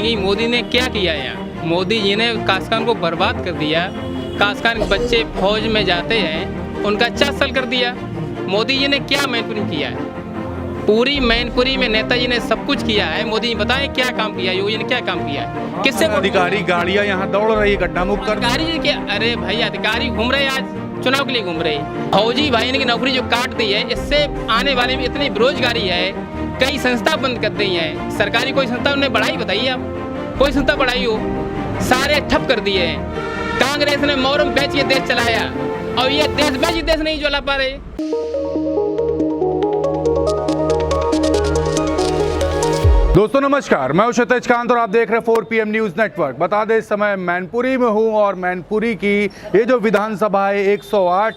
कि मोदी ने क्या किया है यहाँ। मोदी जी ने कासकान को बर्बाद कर दिया। कासकान के बच्चे फौज में जाते हैं, उनका 4 साल कर दिया। मोदी जी ने क्या मैनपुरी में किया है? पूरी मैनपुरी में नेताजी ने सब कुछ किया है। मोदी जी बताएं क्या काम किया, योगी ने क्या काम किया है? किससे अधिकारी गाड़ियां यहाँ दौड़ रही है गड्ढा मुक्त कर। अधिकारी जी क्या? अरे भाई अधिकारी घूम रहे आज चुनाव के लिए घूम रहे। फौजी भाई ने की नौकरी जो काट दी है, इससे आने वाले में इतनी बेरोजगारी है। कई संस्था बंद कर दी है। सरकारी कोई संस्था उन्हें बढ़ाई? बताइए आप, कोई संस्था बढ़ाई हो? सारे ठप कर दिए हैं। कांग्रेस ने मोरम बेच के देश चलाया और ये देश बेच देश नहीं चला पा रहे। दोस्तों नमस्कार, मैं हूं क्षितिज कांत और आप देख रहे हैं 4 PM न्यूज नेटवर्क। बता दें इस समय मैनपुरी में हूं और मैनपुरी की ये जो विधानसभा है 108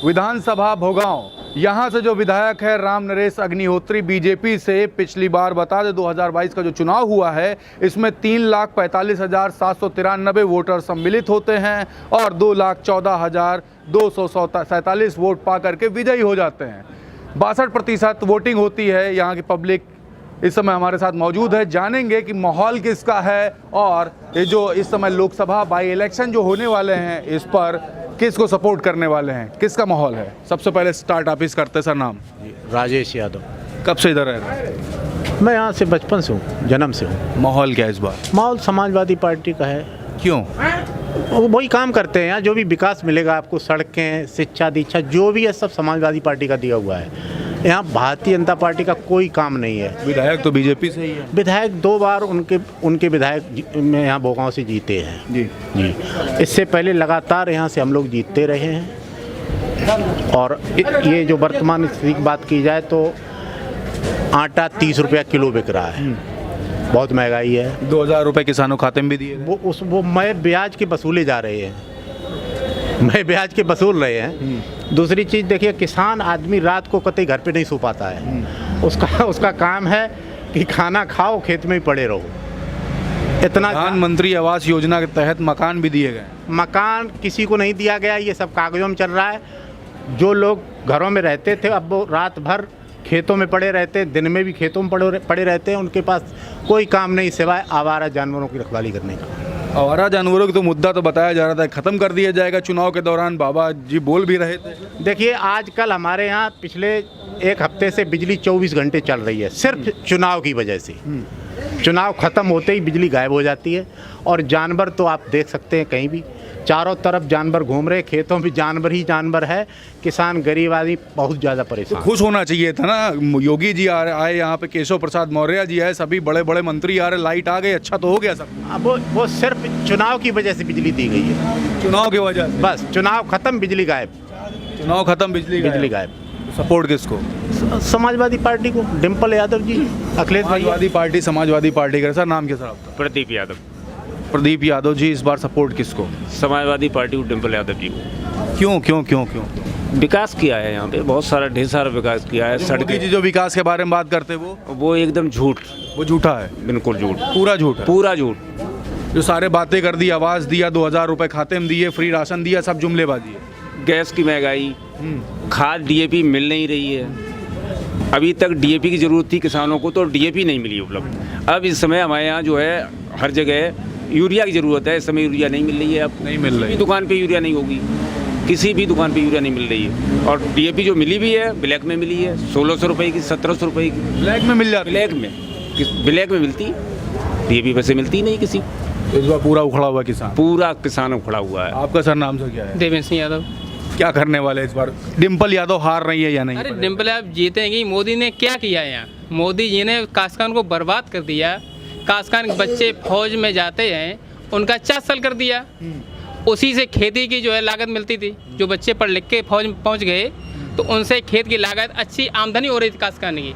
विधानसभा भोगांव, यहाँ से जो विधायक है राम नरेश अग्निहोत्री बीजेपी से, पिछली बार बता दें 2022 का जो चुनाव हुआ है इसमें 3,45,793 वोटर सम्मिलित होते हैं और 2,14,247 वोट पा करके विजयी हो जाते हैं। 62% वोटिंग होती है। यहाँ की पब्लिक इस समय हमारे साथ मौजूद है। जानेंगे कि माहौल किसका है और ये जो इस समय लोकसभा बाई इलेक्शन जो होने वाले हैं इस पर किसको सपोर्ट करने वाले हैं, किसका माहौल है। सबसे पहले स्टार्ट ऑफिस करते सर। नाम? राजेश यादव। कब से इधर रह रहे हैं? मैं यहाँ से बचपन से हूँ, जन्म से हूँ। माहौल क्या है इस बार? माहौल समाजवादी पार्टी का है। क्यों? वो वही काम करते हैं यहाँ। जो भी विकास मिलेगा आपको, सड़कें, शिक्षा, दीक्षा, जो भी है सब समाजवादी पार्टी का दिया हुआ है। यहाँ भारतीय जनता पार्टी का कोई काम नहीं है। विधायक तो बीजेपी से ही है। विधायक 2 बार उनके विधायक में यहाँ भोगांव से जीते हैं जी। इससे पहले लगातार यहाँ से हम लोग जीतते रहे हैं। और ये जो वर्तमान स्थिति की बात की जाए तो आटा 30 रुपया किलो बिक रहा है। बहुत महंगाई है। 2,000 रुपये किसानों खाते में भी दिए गए। वो मैं ब्याज के वसूले जा रहे हैं। मैं ब्याज के वसूल रहे हैं। दूसरी चीज़ देखिए, किसान आदमी रात को कतई घर पे नहीं सो पाता है। उसका काम है कि खाना खाओ, खेत में ही पड़े रहो। इतना प्रधानमंत्री आवास योजना के तहत मकान भी दिए गए। मकान किसी को नहीं दिया गया, ये सब कागजों में चल रहा है। जो लोग घरों में रहते थे अब वो रात भर खेतों में पड़े रहते हैं, दिन में भी खेतों में पड़े रहते हैं। उनके पास कोई काम नहीं सिवाय आवारा जानवरों की रखवाली करने का। आवारा जानवरों की तो मुद्दा तो बताया जा रहा था खत्म कर दिया जाएगा चुनाव के दौरान, बाबा जी बोल भी रहे थे। देखिए आजकल हमारे यहाँ पिछले 1 हफ्ते से बिजली 24 घंटे चल रही है, सिर्फ चुनाव की वजह से। चुनाव खत्म होते ही बिजली गायब हो जाती है। और जानवर तो आप देख सकते हैं, कहीं भी चारों तरफ जानवर घूम रहे, खेतों में जानवर ही जानवर है। किसान गरीब आदमी बहुत ज़्यादा परेशान। खुश होना चाहिए था ना। योगी जी आए यहाँ पे, केशव प्रसाद मौर्य जी आए, सभी बड़े बड़े मंत्री आ रहे, लाइट आ गई, अच्छा तो हो गया सब। अब वो सिर्फ चुनाव की वजह से बिजली दी गई है। चुनाव की वजह से बस चुनाव खत्म, बिजली गायब। चुनाव खत्म, बिजली गायब। सपोर्ट किसको? समाजवादी पार्टी को, डिम्पल यादव जी, अखिलेश समाजवादी पार्टी। समाजवादी पार्टी का सर नाम क्या सर आपका? प्रदीप यादव। प्रदीप यादव जी। इस बार सपोर्ट किसको? समाजवादी पार्टी को, डिम्पल यादव जी को। क्यों क्यों क्यों क्यों? विकास किया है यहाँ पे, बहुत सारा ढेर सारा विकास किया है। मोदी जी जो विकास के बारे में बात करते वो एकदम झूठ, वो झूठा है। बिल्कुल झूठ, पूरा झूठ है। पूरा झूठ। जो सारे बातें कर दी, आवास दिया, 2,000 रुपये खाते में दिए, फ्री राशन दिया, सब जुमलेबाजी है। गैस की महंगाई, खाद DAP मिल नहीं रही है। अभी तक DAP की जरूरत थी किसानों को, तो DAP नहीं मिली उपलब्ध। अब इस समय हमारे यहाँ जो है हर जगह यूरिया की ज़रूरत है। इस समय यूरिया नहीं मिल रही है। अब नहीं मिल रही, दुकान पे यूरिया नहीं होगी, किसी भी दुकान पे यूरिया नहीं मिल रही है। और DAP जो मिली भी है ब्लैक में मिली है, 1,600 रुपये की, 1,700 रुपये की ब्लैक में मिल जाती। ब्लैक में मिलती, DAP वैसे मिलती नहीं किसी। इस बार पूरा उखड़ा हुआ किसान, पूरा किसान उखड़ा हुआ है। आपका सर नाम सर क्या है? देवेंद्र सिंह यादव। क्या करने वाले इस बार? डिम्पल यादव हार रही है या नहीं? अरे डिम्पल यादव जीतेंगी। मोदी ने क्या किया है यहाँ? मोदी जी ने कासकान को बर्बाद कर दिया। कासकान के बच्चे फौज में जाते हैं, उनका 4 साल कर दिया। उसी से खेती की जो है लागत मिलती थी। जो बच्चे पढ़ लिख के फौज में पहुँच गए तो उनसे खेत की लागत, अच्छी आमदनी हो रही थी कासकान की।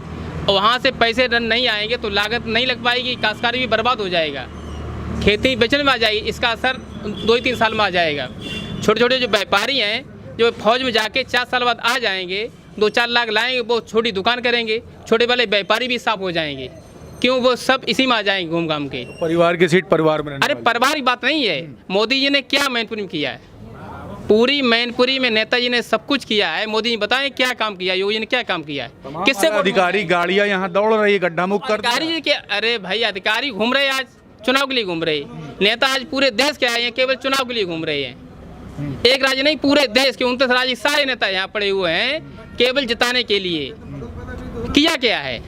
और वहाँ से पैसे नहीं आएंगे तो लागत नहीं लग पाएगी, काश्तकारी भी बर्बाद हो जाएगा, खेती बेचने में आ जाएगी। इसका असर 2-3 साल में आ जाएगा। छोटे छोटे जो व्यापारी हैं जो फौज में जाके 4 साल बाद आ जाएंगे, 2-4 लाख लाएंगे, वो छोटी दुकान करेंगे, छोटे वाले व्यापारी भी साफ हो जाएंगे। क्यों? वो सब इसी में आ जाएंगे घूम घाम के। परिवार की सीट परिवार में। अरे परिवार की बात नहीं है। मोदी जी ने क्या मैनपुरी में किया है? पूरी मैनपुरी में नेताजी ने सब कुछ किया है। मोदी जी बताएं क्या काम किया, योगी ने क्या काम किया है? किससे? अधिकारी गाड़ियां यहाँ दौड़ रही है गड्ढा मुक्त कर। अधिकारी जी क्या? अरे भाई अधिकारी घूम रहे आज चुनाव के लिए घूम रहे हैं। नेता आज पूरे देश के आए हैं, केवल चुनाव के लिए घूम रहे हैं। एक राज्य नहीं, पूरे देश के 29 राज्य सारे नेता यहाँ पड़े हुए हैं केवल जिताने के लिए। किया क्या है?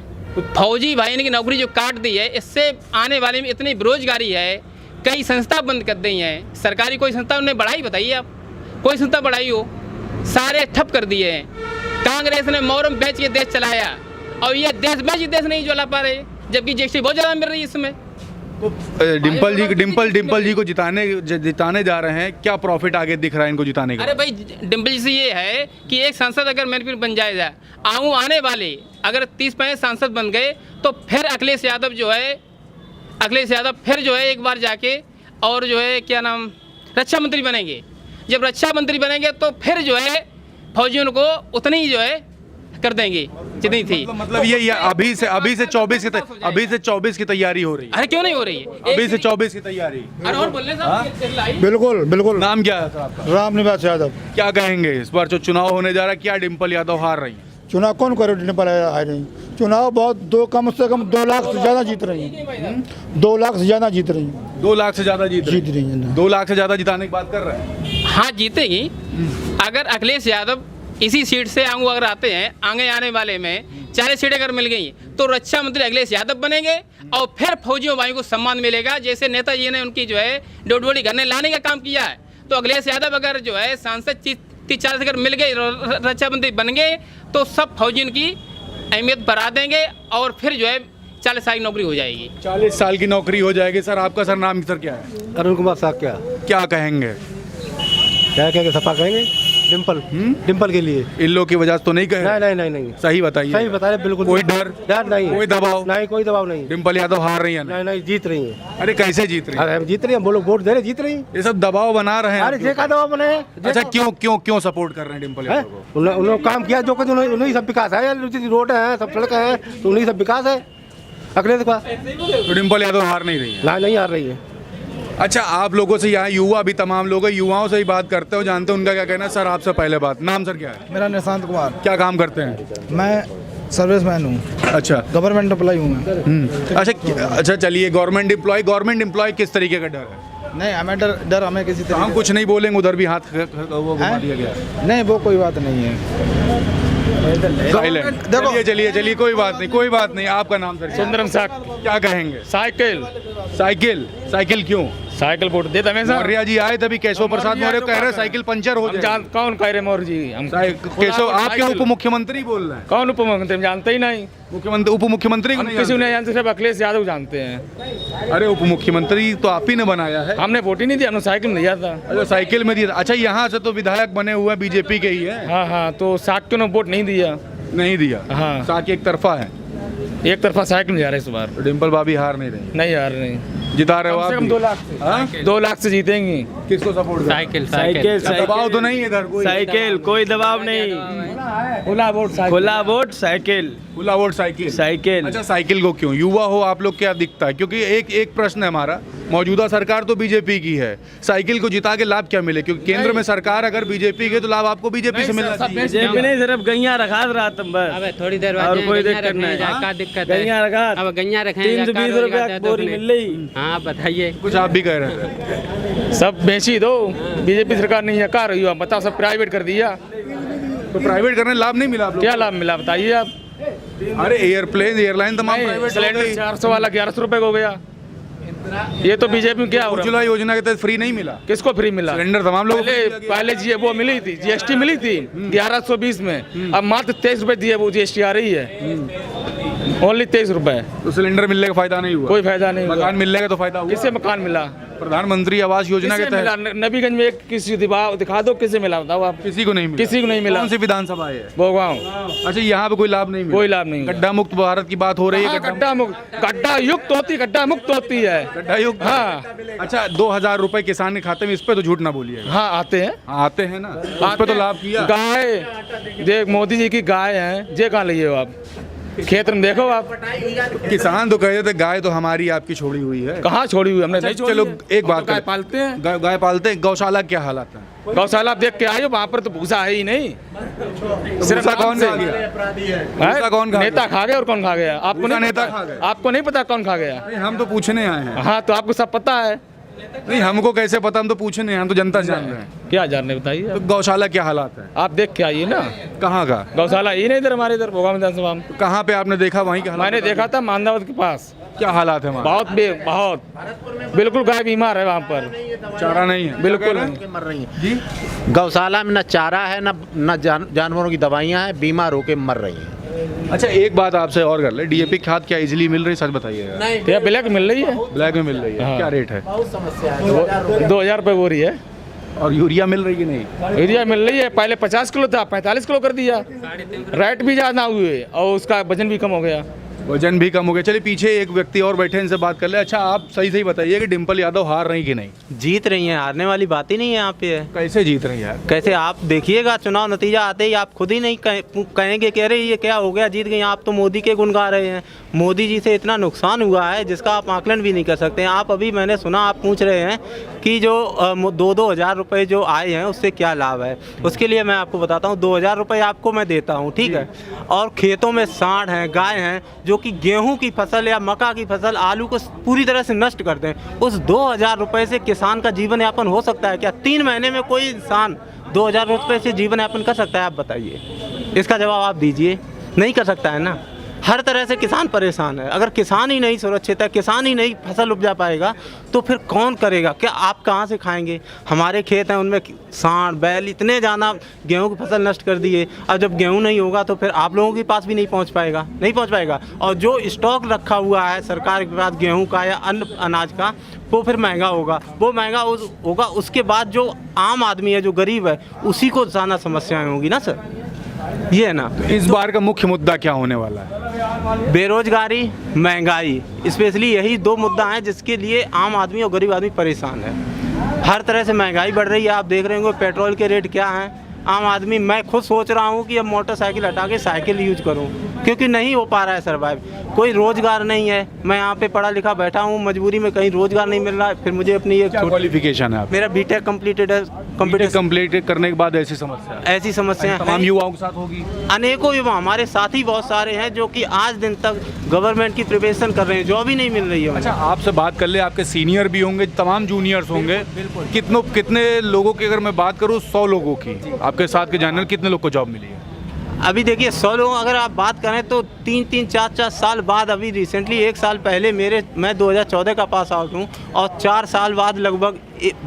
फौजी भाई की नौकरी जो काट दी है, इससे आने वाले में इतनी बेरोजगारी है, कई संस्था बंद कर दी हैं। सरकारी कोई संस्था उन्हें बढ़ाई, बताइए आप, कोई संस्था बढ़ाई हो? सारे ठप कर दिए हैं। कांग्रेस ने मोहर्रम बेच के देश चलाया और ये देश नहीं चला पा रहे, जबकि जीएसटी बहुत ज़्यादा मिल रही है इसमें। डिम्पल जी को जिताने जा रहे हैं, क्या प्रॉफिट आगे दिख रहा है इनको जिताने का? अरे भाई, डिम्पल जी से ये है कि एक सांसद अगर मैनपुर बन जाएगा, आने वाले अगर 30-35 सांसद बन गए तो फिर अखिलेश यादव फिर जो है एक बार जाके और जो है क्या नाम, रक्षा मंत्री बनेंगे। जब रक्षा मंत्री बनेंगे तो फिर जो है फौजियों को उतनी ही जो है कर देंगे जितनी थी। मतलब ये अभी से 24 की तैयारी हो रही है। अरे क्यों नहीं हो रही है? अभी से 24 की तैयारी। अरे और बोलने साहब, बिल्कुल। नाम क्या है सर आपका? रामनिवास यादव। क्या कहेंगे इस बार जो चुनाव होने जा रहा है, क्या डिम्पल यादव हार रही है? चुनाव कौन करे? डिम्पल आ रही चुनाव बहुत कम से कम 2 लाख से ज़्यादा जीत रही हैं। 2 लाख से ज़्यादा जीत रही हैं। 2 लाख से ज़्यादा जीत रही हैं। 2 लाख से ज़्यादा जिताने की बात कर रहे हैं। हाँ जीतेगी। अगर अखिलेश यादव इसी सीट से अगर आते हैं, आने वाले में 40 सीटें अगर मिल गई तो रक्षा मंत्री अखिलेश यादव बनेंगे और फिर फौजियों भाइयों को सम्मान मिलेगा। जैसे नेताजी ने उनकी जो है डोडबोड़ी घर में लाने का काम किया है, तो अखिलेश यादव अगर जो है सांसद 30-40 अगर मिल गए, रक्षा मंत्री बन गए, तो सब फौजियों की अहमियत बढ़ा देंगे और फिर जो है 40 साल की नौकरी हो जाएगी। 40 साल की नौकरी हो जाएगी। सर आपका सर नाम सर क्या है? अरुण कुमार साक्या। क्या कहेंगे? क्या कहेंगे? सपा कहेंगे डिम्पल के लिए। इन लोग की वजह से तो नहीं कहे? नहीं। सही बताइए। सही बता रहे, बिल्कुल। कोई डर नहीं, कोई दबाव नहीं, कोई दबाव नहीं। डिम्पल यादव हार रही है? नहीं, जीत रही है। अरे कैसे जीत रही है? अरे जीत रही है, बोलो वोट दे रहे, जीत रही है। ये सब दबाव बना रहे हैं। अरे जे का दबाव बने। अच्छा, क्यों सपोर्ट कर रहे हैं डिम्पल यादव को? उन्होंने काम किया, जो कुछ उन्हीं सब विकास है, रोड है, सब सड़क है, तो उन्हीं सब विकास है अखिलेश का। तो डिम्पल यादव हार नहीं रही है? नहीं हार रही है। अच्छा, आप लोगों से यहाँ युवा भी तमाम लोग हैं, युवाओं से ही बात करते हो, जानते हो उनका क्या कहना है? सर आपसे पहले बात, नाम सर क्या है? मेरा निशांत कुमार। क्या काम करते हैं? मैं सर्विसमैन हूँ। अच्छा, गवर्नमेंट एम्प्लॉय हूँ मैं। अच्छा चलिए, गवर्नमेंट एम्प्लॉय किस तरीके का डर है? नहीं, हमें डर हमें किसी तरह। हम कुछ नहीं बोलेंगे, उधर भी हाथ वो घुमा दिया गया। नहीं, वो कोई बात नहीं है। देखो चलिए कोई बात नहीं। आपका नाम सर? सुंदरम साक। क्या कहेंगे? साइकिल क्यों? साइकिल वोट देते हमेशा। मौर्य जी आए तभी, केशव प्रसाद मौर्य कह रहे साइकिल पंचर हो जाए। कौन कह रहे मौर्य जी? हम केशव आपके उप मुख्यमंत्री बोल रहे हैं। कौन उप मुख्यमंत्री? हम जानते ही नहीं। उप मुख्यमंत्री को किसी नहीं जानते, सिर्फ अखिलेश यादव जानते हैं। अरे उप मुख्यमंत्री तो आप ही ने बनाया है। हमने वोट ही नहीं दिया, हमने साइकिल दिया था। अच्छा, साइकिल में दिया। अच्छा, यहाँ से तो विधायक बने हुए बीजेपी के ही है। हाँ, तो साक ने वोट नहीं दिया। हाँ, साक एक तरफा है, एक तरफा साइकिल जा रहे इस बार। डिम्पल भाभी हार नहीं रही? नहीं हार नहीं, जिता रहे हो आप? 2 लाख से। 2 लाख से जीतेंगी। किसको सपोर्ट? साइकिल। दबाव तो नहीं इधर कोई? साइकिल, कोई दबाव नहीं। खुला वोट साइकिल। अच्छा, साइकिल को क्यों? युवा हो आप लोग, क्या दिखता है? क्योंकि एक प्रश्न है हमारा, मौजूदा सरकार तो बीजेपी की है, साइकिल को जिता के लाभ क्या मिले? क्योंकि केंद्र में सरकार अगर बीजेपी की, तो लाभ आपको बीजेपी से मिलना चाहिए। बीजेपी नहीं, सिर्फ गैया रखा रहा तुम बस। अब थोड़ी देर बाद और कोई दिक्कत नहीं। क्या दिक्कत है? गैया रखा, अब गैया रखे 320 रुपया बोरी मिल रही। हाँ बताइए। कुछ आप भी कह रहे थे? सब बेची दो, बीजेपी सरकार नहीं है, क्या रही हो आप बताओ? सब प्राइवेट कर दिया, तो प्राइवेट करने लाभ नहीं मिला आप लोग? क्या लाभ मिला बताइए आप? अरे एयरलाइन तमाम प्राइवेट। सिलेंडर 400 वाला 1100 रुपए हो गया। ये तो बीजेपी में क्या हो रहा है? उज्ज्वला योजना के तहत फ्री नहीं मिला? किसको फ्री मिला? सिलेंडर तमाम लोग पहले वो मिली थी, जीएसटी मिली थी 1120 में, अब मात्र 23 रुपए दिए, वो जीएसटी आ रही है ओनली 23 रुपए। तो सिलेंडर मिलने का फायदा नहीं हुआ? कोई फायदा नहीं। मकान मिलने का तो फायदा हुआ? किससे मकान मिला? प्रधानमंत्री आवास योजना के तहत नबीगंज में किसी दिखा दो, किसे मिला बताओ आप? किसी को नहीं मिला। किसी को नहीं मिला। कौन सी विधानसभा है? भोगांव। अच्छा, यहाँ पे कोई लाभ नहीं मिला? कोई लाभ नहीं। गड्ढा मुक्त भारत की बात हो रही है। गड्ढा मुक्त होती है। गड्ढा युक्त। हाँ। अच्छा, 2000 रुपए किसान के खाते में, इस पे तो झूठ ना बोलिए। हाँ आते हैं। आते हैं ना, उस पे तो लाभ किया। गाय देख, मोदी जी की गाय है, जे कहाँ लिए हो आप? खेत में देखो आप, किसान तो कह रहे थे गाय तो हमारी आपकी छोड़ी हुई है। कहाँ छोड़ी हुई हमने, नहीं छोड़ी चलो है। एक बात गाय करें। पालते हैं, गाय पालते हैं, गौशाला क्या हालात है? गौशाला आप देख के आए हो, वहाँ पर तो भूसा है ही नहीं। सिर्फ भूसा कौन नाम खा से। गया? हैं? भूसा कौन खा गया? नेता खा गया और कौन खा गया? आपको भूसा नहीं नेता पता? खा गया। आपको नहीं पता कौन खा गया? नहीं, हम तो पूछने आए हैं। हाँ तो आपको सब पता है। नहीं, हमको कैसे पता, हम तो पूछने हैं, हम तो जनता से जान रहे हैं। क्या जानने बताइए तो गौशाला क्या हालात है? आप देख के आइए ना, कहाँ का? गौशाला ये नहीं इधर हमारे इधर भोगाम विधानसभा में। कहाँ पे आपने देखा, वहीं के हालात मैंने बताइए। देखा था मानदावत के पास, क्या हालात है वहाँ? बहुत बिल्कुल गाय बीमार है वहाँ पर, चारा नहीं है बिल्कुल क्या कह नहीं। रहे हैं? मर रही हैं गौशाला में, न चारा है न जानवरों की दवाइयाँ हैं, बीमार होके मर रही हैं। अच्छा एक बात आपसे और कर ले, डीएपी खाद क्या इजीली मिल रही, सच बताइएगा। ये ब्लैक मिल रही है, ब्लैक में मिल रही है, हाँ। क्या रेट है? 2000 रुपये बोरी है। और यूरिया मिल रही कि नहीं? यूरिया मिल रही है, पहले 50 किलो था, 45 किलो कर दिया। रेट भी ज़्यादा हुए और उसका वजन भी कम हो गया। वजन भी कम हो गया। चलिए पीछे एक व्यक्ति और बैठे हैं, इनसे बात कर ले। अच्छा आप सही बताइए कि डिम्पल यादव हार रही कि नहीं? जीत रही हैं, हारने वाली बात ही नहीं है यहाँ पे। कैसे जीत रही है? कैसे आप देखिएगा, चुनाव नतीजा आते ही आप खुद ही नहीं कहेंगे कह रहे ये क्या हो गया, जीत गई। आप तो मोदी के गुण गा रहे हैं। मोदी जी से इतना नुकसान हुआ है जिसका आप आकलन भी नहीं कर सकते हैं। आप अभी मैंने सुना आप पूछ रहे हैं कि जो 2-2 हज़ार रुपये जो आए हैं उससे क्या लाभ है। उसके लिए मैं आपको बताता हूँ, 2,000 रुपये आपको मैं देता हूँ, ठीक है। और खेतों में सांड हैं, गाय हैं, जो कि गेहूं की फसल या मक्का की फसल, आलू को पूरी तरह से नष्ट कर दें। उस 2,000 रुपये से किसान का जीवन यापन हो सकता है क्या? 3 महीने में कोई इंसान 2,000 रुपये से जीवन यापन कर सकता है? आप बताइए, इसका जवाब आप दीजिए। नहीं कर सकता है ना। हर तरह से किसान परेशान है। अगर किसान ही नहीं सुरक्षित है, किसान ही नहीं फसल उपजा पाएगा, तो फिर कौन करेगा? क्या आप कहाँ से खाएंगे? हमारे खेत हैं, उनमें सांड बैल इतने ज़्यादा गेहूं की फसल नष्ट कर दिए। अब जब गेहूं नहीं होगा तो फिर आप लोगों के पास भी नहीं पहुंच पाएगा। और जो स्टॉक रखा हुआ है सरकार के पास गेहूं का या अन्य अनाज का, वो फिर महंगा होगा। वो महंगा होगा, उसके बाद जो आम आदमी है, जो गरीब है, उसी को ज़्यादा समस्याएँ होंगी ना सर। ये है ना। इस बार का मुख्य मुद्दा क्या होने वाला है? बेरोजगारी, महंगाई, स्पेशली यही 2 मुद्दा हैं जिसके लिए आम आदमी और गरीब आदमी परेशान है। हर तरह से महंगाई बढ़ रही है। आप देख रहे होंगे पेट्रोल के रेट क्या हैं। आम आदमी, मैं खुद सोच रहा हूँ कि अब मोटरसाइकिल हटा के साइकिल यूज करूँ, क्योंकि नहीं हो पा रहा है सर्वाइव। कोई रोज़गार नहीं है। मैं यहाँ पे पढ़ा लिखा बैठा हूँ, मजबूरी में कहीं रोज़गार नहीं मिल रहा है। फिर मुझे अपनी एक क्वालिफिकेशन है आप? मेरा बीटेक कंप्लीटेड है। कंप्यूटर कंप्लीट करने के बाद ऐसी समस्या तमाम युवाओं के साथ होगी। अनेकों युवा हमारे साथी बहुत सारे हैं जो कि आज दिन तक गवर्नमेंट की प्रिपरेशन कर रहे हैं, जॉब ही नहीं मिल रही है। अच्छा आपसे बात कर ले, आपके सीनियर भी होंगे, तमाम जूनियर्स होंगे, कितने लोगों की अगर मैं बात करूँ, 100 लोगों की आपके साथ के जानने, कितने लोग को जॉब मिली है? अभी देखिए 100 लोग अगर आप बात करें तो 3-3, 4-4 साल बाद, अभी रिसेंटली 1 साल पहले मैं 2014 का पास आउट हूँ, और 4 साल बाद लगभग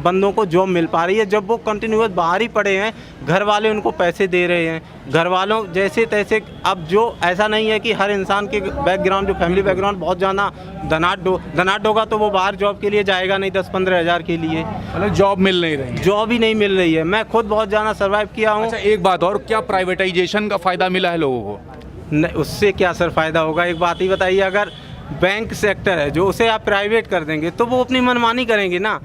बंदों को जॉब मिल पा रही है, जब वो कंटिन्यूअस बाहर ही पड़े हैं। घर वाले उनको पैसे दे रहे हैं, घर वालों जैसे तैसे। अब जो ऐसा नहीं है कि हर इंसान के बैकग्राउंड, जो फैमिली बैकग्राउंड बहुत ज़्यादा धनाढ़ होगा तो वो बाहर जॉब के लिए जाएगा नहीं 10-15 हज़ार के लिए। मतलब जॉब मिल नहीं रही? जॉब ही नहीं मिल रही है। मैं खुद बहुत ज़्यादा सर्वाइव किया हूँ। अच्छा एक बात और, क्या प्राइवेटाइजेशन का फ़ायदा मिला है लोगों को? नहीं, उससे क्या सर फ़ायदा होगा? एक बात ही बताइए, अगर बैंक सेक्टर है जो उसे आप प्राइवेट कर देंगे तो वो अपनी मनमानी करेंगे ना।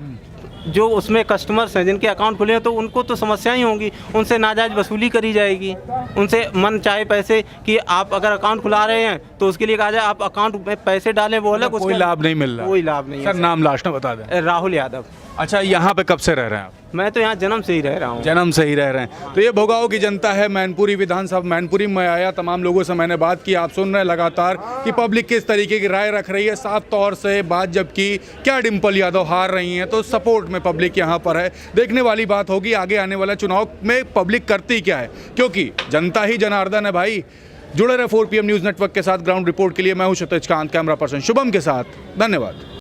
जो उसमें कस्टमर्स हैं जिनके अकाउंट खुले हैं तो उनको तो समस्याएं ही होंगी, उनसे नाजायज़ वसूली करी जाएगी, उनसे मन चाहे पैसे कि आप अगर अकाउंट खुला रहे हैं तो उसके लिए कहा जाए आप अकाउंट में पैसे डालें, वो अलग। कोई लाभ नहीं मिल रहा? कोई लाभ नहीं है सर। नाम लास्ट में बता दें। राहुल यादव। अच्छा यहाँ पे कब से रह रहे हैं आप? मैं तो यहाँ जन्म से ही रह रहा हूँ। जन्म से ही रह रहे हैं। तो ये भोगांव की जनता है, मैनपुरी विधानसभा। मैनपुरी में आया, तमाम लोगों से मैंने बात की। आप सुन रहे हैं लगातार कि पब्लिक किस तरीके की राय रख रही है। साफ तौर से बात जबकि क्या डिम्पल यादव हार रही हैं तो सपोर्ट में पब्लिक यहाँ पर है। देखने वाली बात होगी आगे आने वाला चुनाव में पब्लिक करती क्या है, क्योंकि जनता ही जनार्दन है भाई। जुड़े रहे 4 PM न्यूज़ नेटवर्क के साथ। ग्राउंड रिपोर्ट के लिए मैं हूँ क्षितिज कांत, कैमरा पर्सन शुभम के साथ। धन्यवाद।